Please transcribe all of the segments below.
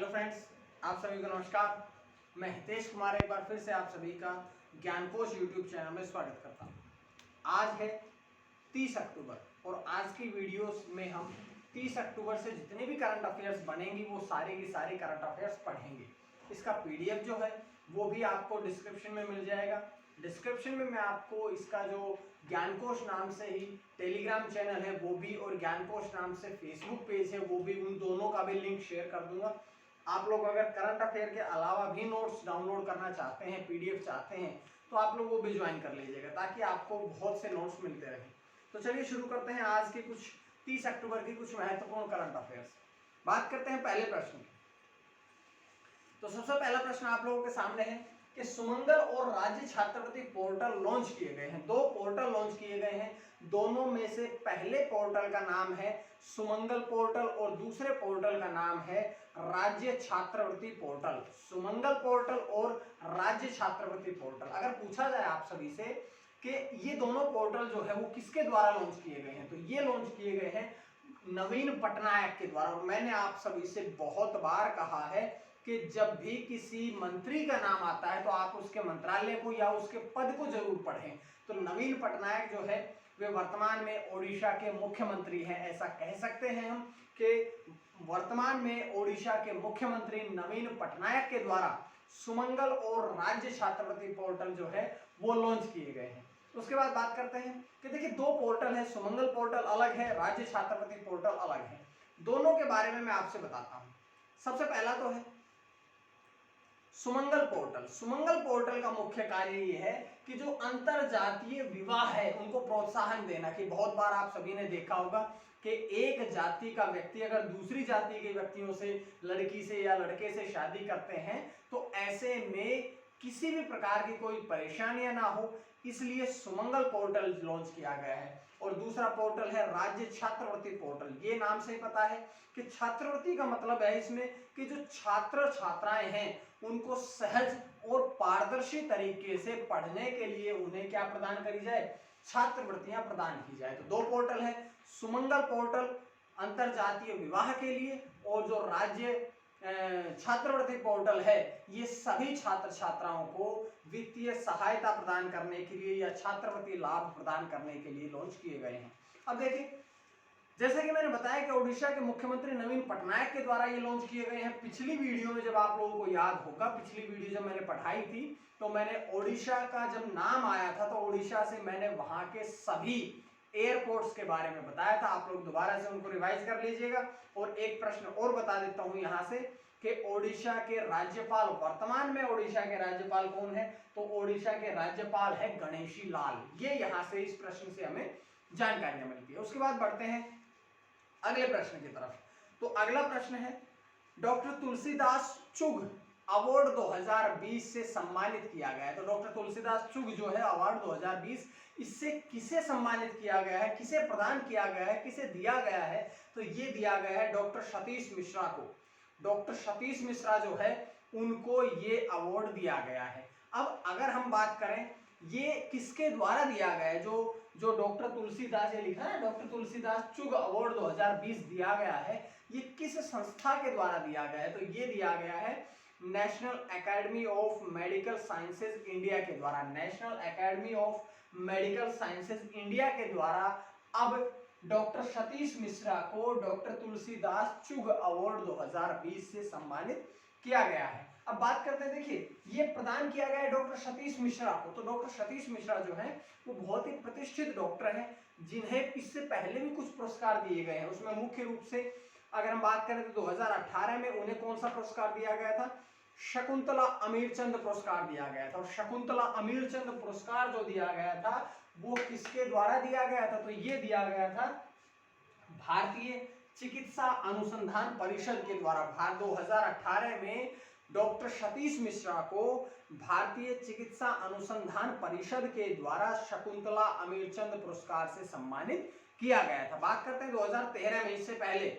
Hello friends, आप सभी को नमस्कार। मैं हितेश कुमार एक बार फिर से आप सभी का ज्ञानकोश यूट्यूब चैनल में स्वागत करता हूं। आज है 30 अक्टूबर और आज की वीडियोस में हम 30 अक्टूबर से जितने भी करंट अफेयर्स बनेंगी वो सारे की सारी करंट अफेयर्स पढ़ेंगे। इसका पीडीएफ जो है वो भी आपको डिस्क्रिप्शन में मिल जाएगा। डिस्क्रिप्शन में मैं आपको इसका जो ज्ञानकोश नाम से ही टेलीग्राम चैनल है वो भी और ज्ञानकोश नाम से फेसबुक पेज है वो भी, उन दोनों का भी लिंक शेयर कर दूंगा। आप लोग अगर करंट अफेयर के अलावा भी नोट्स डाउनलोड करना चाहते हैं, पीडीएफ चाहते हैं, तो आप लोग वो भी ज्वाइन कर लीजिएगा ताकि आपको बहुत से नोट्स मिलते रहें। तो चलिए शुरू करते हैं आज के कुछ 30 अक्टूबर की कुछ महत्वपूर्ण करंट अफेयर्स। बात करते हैं पहले प्रश्न की। तो सबसे पहला प्रश्न आप लोगों के सामने है कि सुमंगल और राज्य छात्रवृत्ति पोर्टल लॉन्च किए गए हैं। दो पोर्टल लॉन्च किए गए हैं, दोनों में से पहले पोर्टल का नाम है सुमंगल पोर्टल और दूसरे पोर्टल का नाम है राज्य छात्रवृत्ति पोर्टल। सुमंगल पोर्टल और राज्य छात्रवृत्ति पोर्टल। अगर पूछा जाए आप सभी से कि ये दोनों पोर्टल जो है वो किसके द्वारा लॉन्च किए गए हैं, तो ये लॉन्च किए गए हैं नवीन पटनायक के द्वारा। और मैंने आप सभी से बहुत बार कहा है कि जब भी किसी मंत्री का नाम आता है तो आप उसके मंत्रालय को या उसके पद को जरूर पढ़ें। तो नवीन पटनायक जो है वे वर्तमान में ओडिशा के मुख्यमंत्री हैं। ऐसा कह सकते हैं हम कि वर्तमान में ओडिशा के मुख्यमंत्री नवीन पटनायक के द्वारा सुमंगल और राज्य छात्रवृत्ति पोर्टल जो है वो लॉन्च किए गए हैं। उसके बाद बात करते हैं कि देखिए दो पोर्टल है, सुमंगल पोर्टल अलग है, राज्य छात्रवृत्ति पोर्टल अलग है। दोनों के बारे में मैं आपसे बताता हूं। सबसे पहला तो है सुमंगल पोर्टल। सुमंगल पोर्टल का मुख्य कार्य यह है कि जो अंतरजातीय विवाह है उनको प्रोत्साहन देना। कि बहुत बार आप सभी ने देखा होगा कि एक जाति का व्यक्ति अगर दूसरी जाति के व्यक्तियों से, लड़की से या लड़के से शादी करते हैं तो ऐसे में किसी भी प्रकार की कोई परेशानियां ना हो, इसलिए सुमंगल पोर्टल लॉन्च किया गया है। और दूसरा पोर्टल है राज्य छात्रवृत्ति पोर्टल। ये नाम से ही पता है कि छात्रवृत्ति का मतलब है इसमें कि जो छात्र छात्राएं हैं उनको सहज और पारदर्शी तरीके से पढ़ने के लिए उन्हें क्या प्रदान करी जाए, छात्रवृत्तियां प्रदान की जाए। तो दो पोर्टल है, सुमंगल पोर्टल अंतरजातीय विवाह के लिए और जो राज्य छात्रवृत्ति पोर्टल है ये सभी छात्र छात्राओं को वित्तीय सहायता प्रदान करने के लिए या छात्रवृत्ति लाभ प्रदान करने के लिए लॉन्च किए गए हैं। अब देखिए, जैसे कि मैंने बताया कि ओडिशा के मुख्यमंत्री नवीन पटनायक के द्वारा ये लॉन्च किए गए हैं। पिछली वीडियो में जब आप लोगों को याद होगा, पिछली वीडियो जब मैंने पढ़ाई थी तो मैंने ओडिशा का जब नाम आया था तो ओडिशा से मैंने वहां के सभी एयरपोर्ट्स के बारे में बताया था। आप लोग दोबारा से उनको रिवाइज कर लीजिएगा। और एक प्रश्न और बता देता हूं यहां से कि ओडिशा के राज्यपाल, वर्तमान में ओडिशा के राज्यपाल कौन है, तो ओडिशा के राज्यपाल है गणेशी लाल। ये यहां से इस प्रश्न से हमें जानकारियां मिलती है। उसके बाद बढ़ते हैं अगले प्रश्न की तरफ। तो अगला प्रश्न है डॉक्टर तुलसीदास चुग अवार्ड 2020 से सम्मानित किया गया है। तो डॉक्टर तुलसीदास चुग जो है अवार्ड 2020, इससे किसे सम्मानित किया गया है, किसे प्रदान किया गया है, किसे दिया गया है, तो ये दिया गया है डॉक्टर सतीश मिश्रा को। डॉक्टर सतीश मिश्रा जो है उनको ये अवार्ड दिया गया है। अब अगर हम बात करें ये किसके द्वारा दिया गया है, जो डॉक्टर तुलसीदास, ये लिखा है डॉक्टर तुलसीदास चुग अवार्ड 2020 दिया गया है, ये किस संस्था के द्वारा दिया गया है, तो ये दिया गया है national academy of medical sciences India के द्वारा। National academy of medical sciences India के द्वारा अब डॉक्टर सतीश मिश्रा को डॉक्टर तुलसीदास चुग अवार्ड 2020 से सम्मानित किया गया है। अब बात करते हैं, देखिए ये प्रदान किया गया है डॉक्टर सतीश मिश्रा को। तो डॉक्टर सतीश मिश्रा जो है वो बहुत ही प्रतिष्ठित डॉक्टर हैं जिन्हें इससे पहले भी कुछ पुरस्कार दिए गए हैं। उसमें मुख्य रूप से अगर हम बात करें तो 2018 में उन्हें कौन सा पुरस्कार दिया गया था, शकुंतला अमीरचंद पुरस्कार दिया गया था। और शकुंतला अमीरचंद पुरस्कार जो दिया गया था वो किसके द्वारा दिया गया था, तो ये दिया गया था भारतीय चिकित्सा अनुसंधान परिषद के द्वारा। 2018 में डॉक्टर सतीश मिश्रा को भारतीय चिकित्सा अनुसंधान परिषद के द्वारा शकुंतला अमीरचंद पुरस्कार से सम्मानित किया गया था। बात करते हैं 2013 में, इससे पहले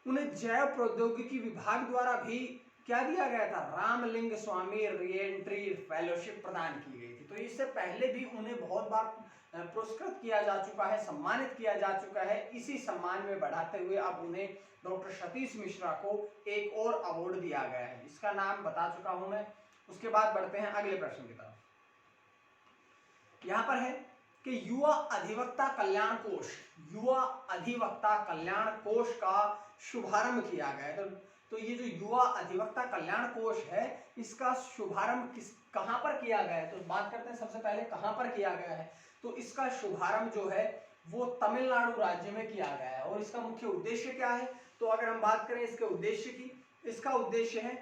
उन्हें जैव प्रौद्योगिकी विभाग द्वारा भी क्या दिया गया था, रामलिंग स्वामी रीएंट्री फेलोशिप प्रदान की गई थी। तो इससे पहले भी उन्हें बहुत बार पुरस्कृत किया जा चुका है, सम्मानित किया जा चुका है। इसी सम्मान में बढ़ाते हुए अब उन्हें डॉक्टर सतीश मिश्रा को एक और अवार्ड दिया गया है, इसका नाम बता चुका हूं मैं। उसके बाद बढ़ते हैं अगले प्रश्न की तरफ। यहां पर है कि युवा अधिवक्ता कल्याण कोष, युवा अधिवक्ता कल्याण कोष का शुभारंभ किया गया है। तो ये जो युवा अधिवक्ता कल्याण कोष है, इसका शुभारंभ कहां पर किया गया है? तो बात करते हैं सबसे पहले कहां पर किया गया है। तो इसका शुभारंभ जो है वो तमिलनाडु राज्य में किया गया है। और इसका मुख्य उद्देश्य क्या है? तो अगर हम बात करें इसके उद्देश्य की, इसका उद्देश्य है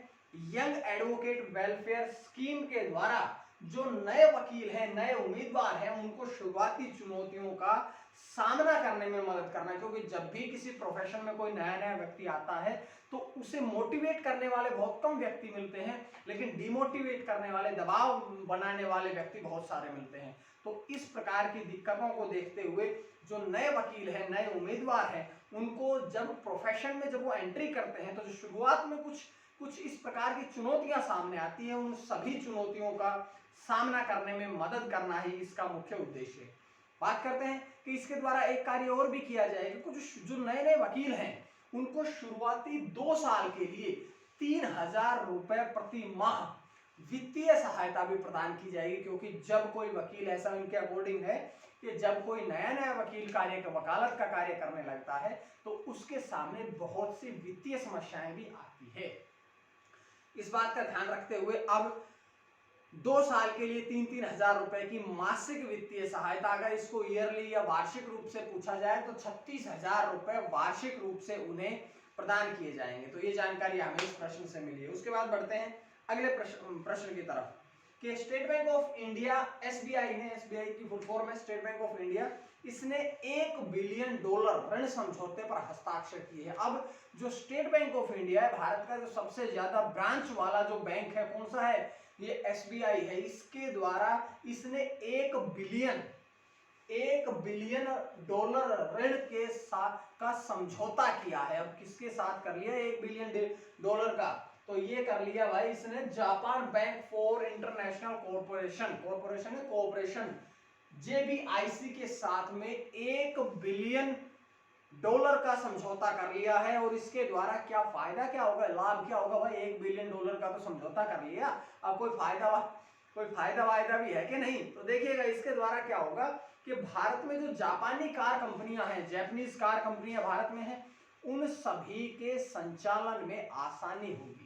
यंग एडवोकेट वेलफेयर स्कीम के द्वारा जो नए वकील हैं, नए उम्मीदवार हैं, उनको शुरुआती चुनौतियों का सामना करने में मदद करना। क्योंकि जब भी किसी प्रोफेशन में कोई नया नया व्यक्ति आता है तो उसे मोटिवेट करने वाले बहुत कम व्यक्ति मिलते हैं, लेकिन डिमोटिवेट करने वाले, दबाव बनाने वाले व्यक्ति बहुत सारे मिलते हैं। तो इस प्रकार की दिक्कतों को देखते हुए जो नए वकील हैं, नए उम्मीदवार हैं, उनको जब प्रोफेशन में जब वो एंट्री करते हैं तो जो शुरुआत में कुछ इस प्रकार की चुनौतियां सामने आती हैं, उन सभी चुनौतियों का सामना करने में मदद करना ही इसका मुख्य उद्देश्य है। बात करते हैं कि इसके द्वारा एक कार्य और भी किया जाएगा। कुछ जो नए नए वकील हैं उनको शुरुआती 2 साल के लिए 3000 रुपए प्रति माह वित्तीय सहायता भी प्रदान की जाएगी। क्योंकि जब कोई वकील, ऐसा इनके अकॉर्डिंग है कि जब कोई नया नया वकील वकालत का कार्य करने लगता है तो उसके सामने बहुत सी वित्तीय समस्याएं भी आती है। इस बात का ध्यान रखते हुए अब 2 साल के लिए 3-3 हजार रुपए की मासिक वित्तीय सहायता, अगर इसको ईयरली या वार्षिक रूप से पूछा जाए तो 36,000 रुपए वार्षिक रूप से उन्हें प्रदान किए जाएंगे। तो ये जानकारी हमें इस प्रश्न से मिली है। उसके बाद बढ़ते हैं अगले प्रश्न की तरफ कि state bank of India, SBI ने, एसबीआई की फुल फॉर्म है स्टेट बैंक ऑफ इंडिया, इसने $1 बिलियन ऋण समझौते पर हस्ताक्षर किए हैं। अब जो स्टेट बैंक ऑफ इंडिया है, भारत का जो सबसे ज्यादा ब्रांच वाला जो बैंक है, कौन सा है? ये एसबीआई है। इसके द्वारा इसने $1 बिलियन ऋण के साथ का समझौता किया है। अब किसके साथ कर लिया $1 बिलियन का? तो ये कर लिया भाई इसने Japan bank for international cooperation JBIC के साथ में $1 बिलियन का समझौता कर लिया है। और इसके द्वारा क्या फायदा क्या होगा, लाभ क्या होगा भाई? $1 बिलियन का तो समझौता कर लिया, अब कोई फायदा वायदा भी है कि नहीं? तो देखिएगा इसके द्वारा क्या होगा कि भारत में जो जापानी कार कंपनियां हैं, जैपनीज कार कंपनियां भारत में हैं, उन सभी के संचालन में आसानी होगी।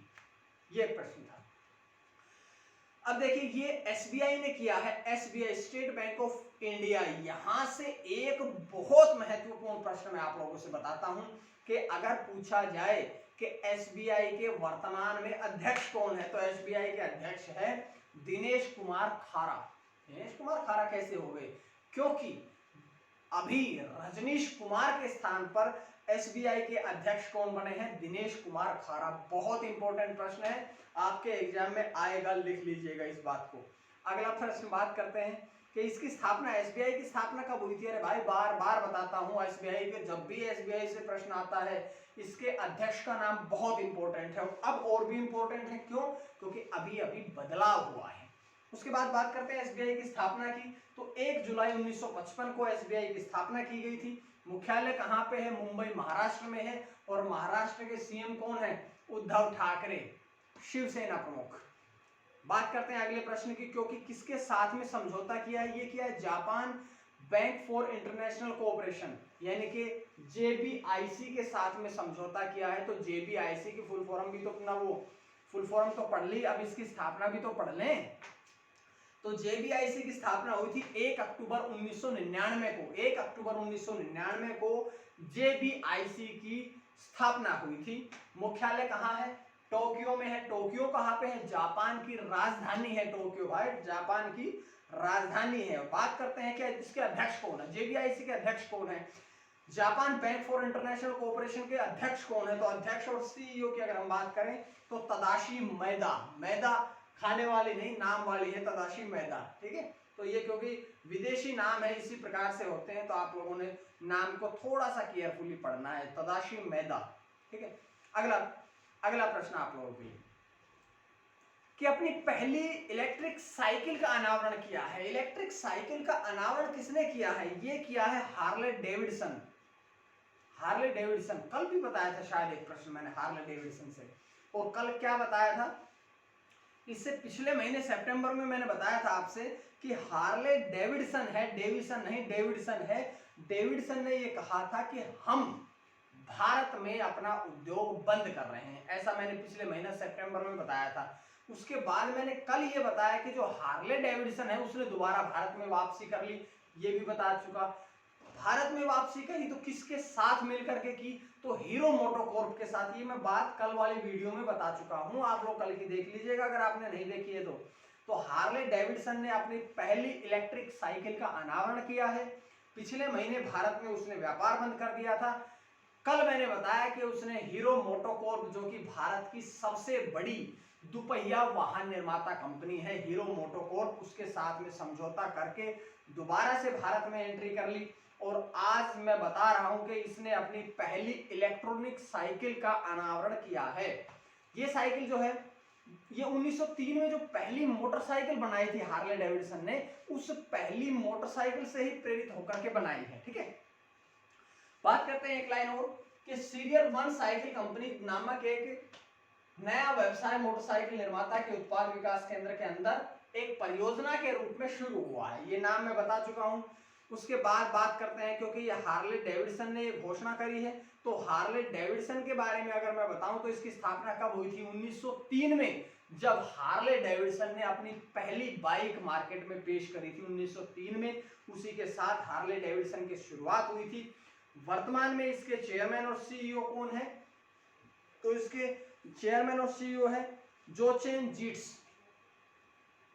ये प्रश्न था। अब देखिए ये एसबीआई ने किया है, SBI state bank of India. यहां से एक बहुत महत्वपूर्ण प्रश्न मैं आप लोगों से बताता हूं कि अगर पूछा जाए कि एसबीआई के वर्तमान में अध्यक्ष कौन है, तो एसबीआई के अध्यक्ष है दिनेश कुमार खारा। दिनेश कुमार खारा कैसे हो गए? क्योंकि अभी रजनीश कुमार के स्थान पर एसबीआई के अध्यक्ष कौन बने हैं? दिनेश कुमार खारा। बहुत इंपॉर्टेंट प्रश्न है, आपके एग्जाम में आएगा, लिख लीजिएगा इस बात को। अगला प्रश्न बात करते हैं कि इसकी स्थापना, एसबीआई की स्थापना कब हुई थी? अरे भाई बार बार बताता हूं, एसबीआई के जब भी एसबीआई से प्रश्न आता है इसके अध्यक्ष का नाम बहुत इंपॉर्टेंट है। अब और भी इंपॉर्टेंट है, क्यों? क्योंकि अभी अभी बदलाव हुआ है। उसके बाद बात करते हैं एसबीआई की स्थापना की। तो 1 जुलाई 1955 को एसबीआई की स्थापना की गई थी। मुख्यालय कहां पे है? मुंबई महाराष्ट्र में है। और महाराष्ट्र के सीएम कौन है? उद्धव ठाकरे, शिवसेना प्रमुख। बात करते हैं अगले प्रश्न की, क्योंकि किसके साथ में समझौता किया है? ये किया है Japan bank for international cooperation, यानी कि JBIC के साथ में समझौता किया है। तो JBIC की फुल फॉर्म भी तो अपना वो फुल फॉर्म तो पढ़ ली, अब इसकी स्थापना भी तो पढ़ लें। तो JBIC की स्थापना हुई थी 1 अक्टूबर 1999 को। 1 अक्टूबर 1999 को JBIC की स्थापना हुई थी। मुख्यालय कहाँ है? टोक्यो में है। टोक्यो कहाँ पे है? जापान की राजधानी है टोक्यो भाई, जापान की राजधानी है। बात करते हैं कि इसके अध्यक्ष कौन है? JBIC के अध्यक्ष कौन है? Japan bank for international cooperation के अध्यक्ष कौन है? तो अध्यक्ष और सीईओ की अगर हम बात करें तो तदाशी मैदा, मैदा खाने वाली नहीं, नाम वाली है तदाशी मैदा, ठीक है। तो ये क्योंकि विदेशी नाम है इसी प्रकार से होते हैं, तो आप लोगों ने नाम को थोड़ा सा केयरफुली पढ़ना है, तदाशी मैदा, ठीक है। अगला प्रश्न आप लोगों के लिए कि अपनी पहली इलेक्ट्रिक साइकिल का अनावरण किया है। इलेक्ट्रिक साइकिल का अनावरण किसने किया है? ये किया है हार्ले डेविडसन। हार्ले डेविडसन, कल भी बताया था शायद एक प्रश्न मैंने हार्ले डेविडसन से, और कल क्या बताया था, इससे पिछले महीने सितंबर में मैंने बताया था आपसे कि हार्ले डेविडसन है, डेविडसन नहीं डेविडसन है, डेविडसन ने ये कहा था कि हम भारत में अपना उद्योग बंद कर रहे हैं, ऐसा मैंने पिछले महीना सितंबर में बताया था। उसके बाद मैंने कल ये बताया कि जो हार्ले डेविडसन है उसने दोबारा भारत में वापसी कर ली, ये भी बता चुका। भारत में वापसी करी तो किसके साथ मिलकर के की, तो हीरो मोटोकॉर्प के साथ। ये मैं बात कल वाली वीडियो में बता चुका हूं, आप लोग कल की देख लीजिएगा अगर आपने नहीं देखी है तो हार्ले डेविडसन ने अपनी पहली इलेक्ट्रिक साइकिल का अनावरण किया है। पिछले महीने भारत में उसने व्यापार बंद कर दिया था। कल मैंने बताया कि उसने हीरो मोटोकॉर्प, जो कि भारत की सबसे बड़ी दुपहिया वाहन निर्माता कंपनी है हीरो मोटोकॉर्प, उसके साथ में समझौता करके दोबारा से भारत में एंट्री कर ली। और आज मैं बता रहा हूं कि इसने अपनी पहली इलेक्ट्रॉनिक साइकिल का अनावरण किया है। ये साइकिल जो है ये 1903 में जो पहली मोटरसाइकिल बनाई थी हार्ले डेविडसन ने, उस पहली मोटरसाइकिल से ही प्रेरित होकर के बनाई है। ठीक है, बात करते हैं एक लाइन और कि सीरियल 1 साइकिल कंपनी नामक एक नया व्यवसाय मोटरसाइकिल निर्माता के उत्पाद विकास केंद्र के अंदर एक परियोजना के रूप में शुरू हुआ है। ये नाम मैं बता चुका हूं। उसके बाद बात करते हैं, क्योंकि ये हार्ले डेविडसन ने ये घोषणा करी है, तो हार्ले डेविडसन के बारे में अगर मैं बताऊं तो इसकी स्थापना कब हुई थी, 1903 में, जब हार्ले डेविडसन ने अपनी पहली बाइक मार्केट में पेश करी थी 1903 में। उसी के साथ हार्ले डेविडसन की शुरुआत हुई थी। वर्तमान में इसके चेयरमैन और सीईओ कौन है, तो इसके चेयरमैन और सीईओ है जोचेन जीट्स।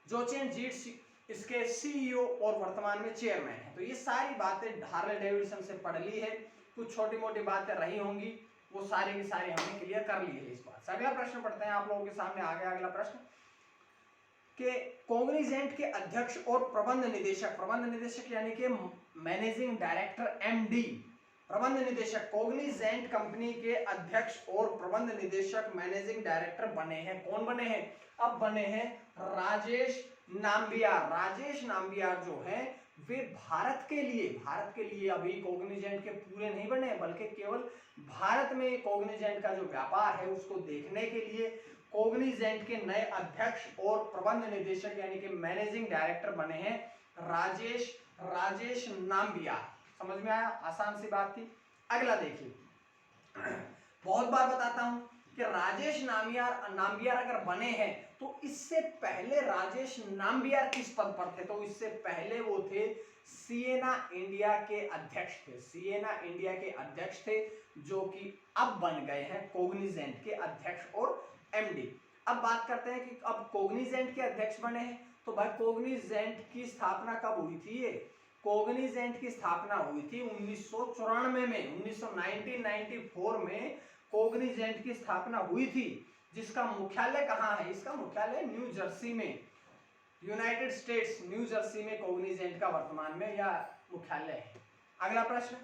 जोचेन जीट्स इसके सीईओ और वर्तमान में चेयरमैन है। तो ये सारी बातें हार्ले डेविडसन से पढ़ ली है, कुछ छोटी मोटी बातें रही होंगी, वो सारी की सारी हमने क्लियर कर ली है इस बात से। अगला प्रश्न पढ़ते हैं, आप लोगों के सामने आ गया अगला प्रश्न कि कॉग्निजेंट के अध्यक्ष और प्रबंध निदेशक यानी कि मैनेजिंग डायरेक्टर एमडी, प्रबंध निदेशक कॉग्निजेंट कंपनी के अध्यक्ष और प्रबंध निदेशक मैनेजिंग डायरेक्टर बने हैं। कौन बने हैं, अब बने हैं राजेश नाम्बियार। राजेश नाम्बियार जो हैं वे भारत के लिए अभी कॉग्निजेंट के पूरे नहीं बने, बल्कि केवल भारत में कॉग्निजेंट का जो व्यापार है उसको देखने के लिए कॉग्निजेंट के नए अध्यक्ष और प्रबंध निदेशक यानी कि मैनेजिंग डायरेक्टर बने हैं राजेश नाम्बियार। समझ में आया, आसान सी बात थी। अगला देखिए, बहुत बार बताता हूं कि राजेश नाम्बियार अगर बने हैं तो इससे पहले राजेश नाम्बियार किस पद पर थे, तो इससे पहले वो थे सिएना इंडिया के अध्यक्ष थे। सिएना इंडिया के अध्यक्ष थे, जो कि अब बन गए हैं कॉग्निजेंट के अध्यक्ष और एमडी। अब बात करते हैं कि अब कॉग्निजेंट के अध्यक्ष बने हैं, तो भाई कॉग्निजेंट की स्थापना कब हुई थी, ये कॉग्निजेंट की स्थापना हुई थी 1994 में, 1994 में कॉग्निजेंट की स्थापना हुई थी, जिसका मुख्यालय कहां है, इसका मुख्यालय न्यू जर्सी में, यूनाइटेड स्टेट्स न्यू जर्सी में कॉग्निजेंट का वर्तमान में यह मुख्यालय है। अगला प्रश्न,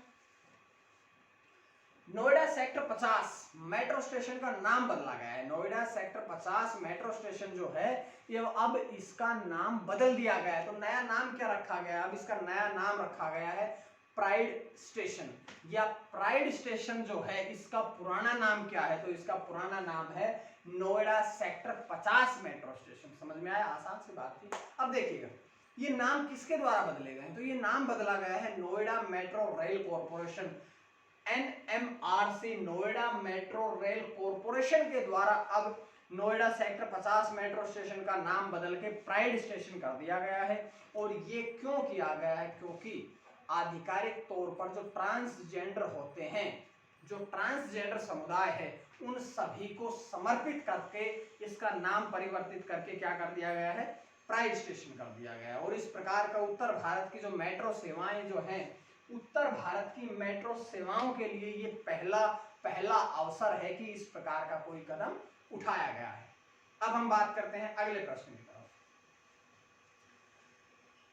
नोएडा सेक्टर 50 मेट्रो स्टेशन का नाम बदला गया है। नोएडा सेक्टर 50 मेट्रो स्टेशन जो है ये अब इसका नाम बदल दिया गया है। तो नया नाम क्या रखा गया है, अब इसका नया नाम रखा गया है प्राइड स्टेशन, या प्राइड स्टेशन जो है इसका पुराना नाम क्या है, तो इसका पुराना नाम है नोएडा सेक्टर 50 मेट्रो स्टेशन। समझ में आया, आसान सी बात थी। अब देखिएगा ये नाम किसके द्वारा बदले गए, तो ये नाम बदला गया है Noida metro rail corporation, NMRC, Noida metro rail corporation के द्वारा अब नोएडा सेक्टर 50 मेट्रो स्टेशन का नाम बदल के प्राइड स्टेशन कर दिया गया है। और ये क्यों किया गया है, क्योंकि आधिकारिक तौर पर जो ट्रांसजेंडर होते हैं, जो ट्रांसजेंडर समुदाय है, उन सभी को समर्पित करके इसका नाम परिवर्तित करके क्या कर दिया गया है, प्राइड स्टेशन कर दिया गया है। और इस प्रकार का उत्तर भारत की जो मेट्रो सेवाएं जो हैं, उत्तर भारत की मेट्रो सेवाओं के लिए ये पहला अवसर है कि इस प्रकार का कोई कदम उठाया गया है। अब हम बात करते हैं अगले प्रश्न की तरफ।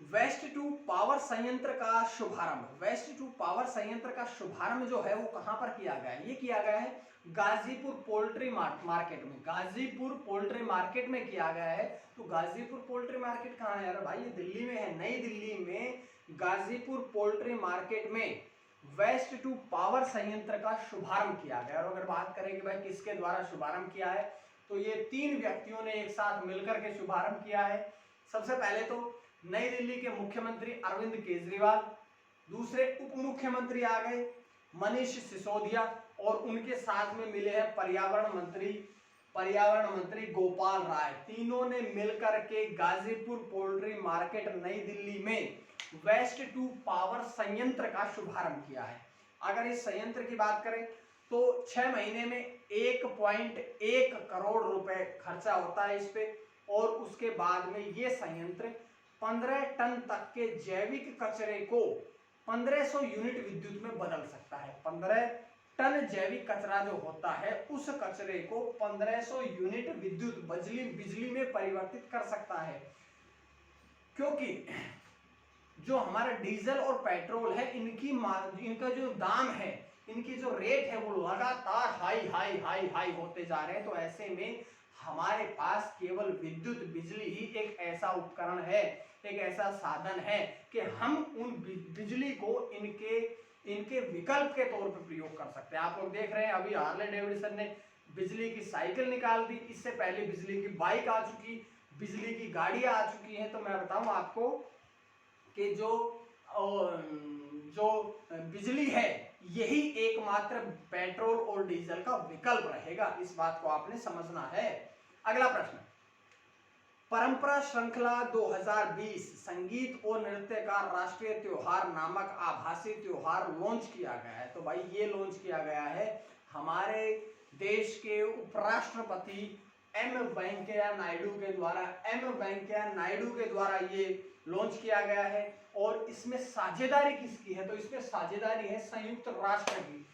वेस्ट टू पावर संयंत्र का शुभारंभ, वेस्ट टू पावर संयंत्र का शुभारंभ जो है वो कहां पर किया गया है, ये किया गया है गाजीपुर पोल्ट्री मार्केट में, गाजीपुर पोल्ट्री मार्केट में किया गया है। तो गाजीपुर पोल्ट्री मार्केट कहां है, अरे भाई ये दिल्ली में है, नई दिल्ली में गाजीपुर पोल्ट्री मार्केट में वेस्ट टू पावर संयंत्र का शुभारंभ किया गया। और अगर बात करें कि भाई किसके द्वारा शुभारंभ किया है, तो ये 3 व्यक्तियों ने एक साथ मिलकर के शुभारंभ किया है। सबसे पहले तो नई दिल्ली के मुख्यमंत्री अरविंद केजरीवाल, दूसरे उप मुख्यमंत्री आ गए मनीष सिसोदिया, और उनके साथ में मिले हैं पर्यावरण मंत्री गोपाल राय। तीनों ने मिलकर के गाजीपुर पोल्ट्री मार्केट नई दिल्ली में वेस्ट टू पावर संयंत्र का शुभारंभ किया है। अगर इस संयंत्र की बात करें तो 6 महीने में 1.1 करोड़ रुपए खर्चा होता है इस पे, और उसके बाद में ये संयंत्र 15 टन तक के जैविक कचरे को 1500 यूनिट विद्युत में बदल सकता है। 15 टन जैविक कचरा जो होता है उस कचरे को 1500 यूनिट विद्युत बिजली में परिवर्तित कर सकता है। क्योंकि जो हमारा डीजल और पेट्रोल है इनका जो दाम है, इनकी जो रेट है वो लगातार हाई होते जा रहे हैं। तो ऐसे में हमारे पास केवल विद्युत बिजली ही एक ऐसा उपकरण है, एक ऐसा साधन है कि हम उन बिजली को इनके विकल्प के तौर पर प्रयोग कर सकते हैं। आप लोग देख रहे हैं अभी हार्ले डेविडसन ने बिजली की साइकिल निकाल दी, इससे पहले बिजली की बाइक आ चुकी, बिजली की गाड़ियां आ चुकी हैं। तो मैं बताऊं आपको कि जो बिजली है यही एकमात्र पेट्रोल और डीजल का विकल्प रहेगा। इस बात को आपने समझना है। अगला प्रश्न, परंपरा श्रृंखला 2020 संगीत और नृत्य का राष्ट्रीय त्योहार नामक आभासी त्योहार लॉन्च किया गया है। तो भाई ये लॉन्च किया गया है हमारे देश के उपराष्ट्रपति एम वेंकैया नायडू के द्वारा ये लॉन्च किया गया है। और इसमें साझेदारी किसकी है, तो इसमें साझेदारी है संयुक्त राष्ट्र की।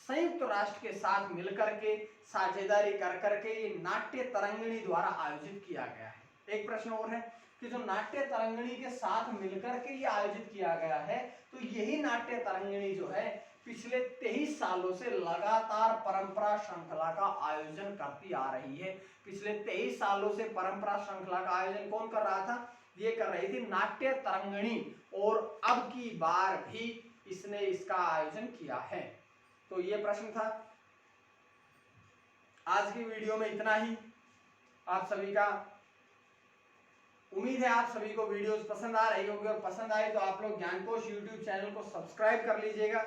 संयुक्त राष्ट्र के साथ मिलकर के साझेदारी कर करके ये नाट्य तरंगिणी द्वारा आयोजित किया गया है। एक प्रश्न और है कि जो नाट्य तरंगिणी के साथ मिलकर के ये आयोजित किया गया है, तो यही नाट्य तरंगिणी जो है पिछले 23 सालों से लगातार परंपरा श्रृंखला का आयोजन करती आ रही है। पिछले 23 सालों से परंपरा श्रृंखला का आयोजन कौन कर रहा था, ये कर रही थी नाट्य तरंगिणी, और अब की बार भी इसने इसका आयोजन किया है। तो ये प्रश्न था। आज की वीडियो में इतना ही। आप सभी का उम्मीद है आप सभी को वीडियोस पसंद आ रही होगी, और पसंद आए तो आप लोग ज्ञानकोश यूट्यूब चैनल को सब्सक्राइब कर लीजिएगा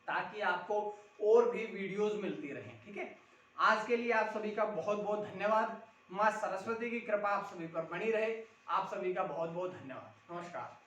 ताकि आपको और भी वीडियोस मिलती रहें। ठीक है, आज के लिए आप सभी का बहुत बहुत धन्यवाद। मां सरस्वती की कृपा आप सभी पर बनी रहे। आप सभी का बहुत बहुत धन्यवाद। नमस्कार।